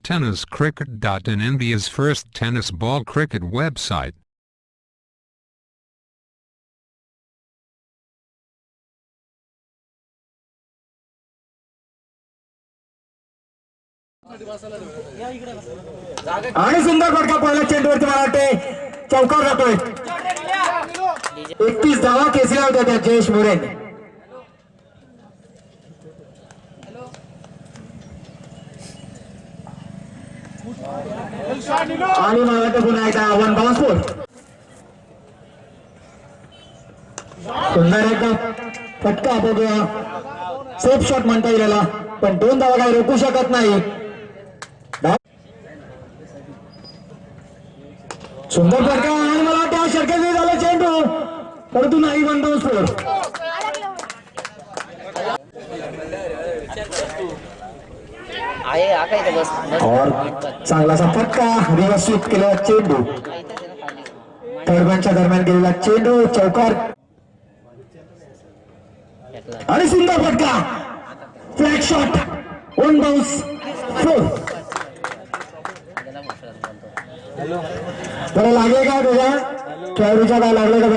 TennisCricket.in, India's first tennis ball cricket website. आणि सुंदर फटका पहिल्या चेंडूवरती मला वाटते चौकार जातोय. 31 धावा केसल्या होत्या त्या जयेश मोरे. आणि मला वाटतं पुन्हा एकदा 1 बाउन्स फोर. सुंदर एक फटका बघूया. सेफ शॉट म्हणता येईल याला, पण 2 धावा काही रोखू शकत नाही. सुंदर फटका आणि मला वाटतं शर्यत झाला चेंडू, परंतु नाही 1 बाउन्स फोर. और चांगलासा फटका रिव्हर्स स्वीप केला चेंडू. थर्डमॅनच्या दरम्यान गेलेला चेंडू चौकार. आणि सुंदर फटका फ्लॅग शॉट 1 बाउन्स फोर. त्याला लागले का तुझ्या खेळाडूच्या काय लागले का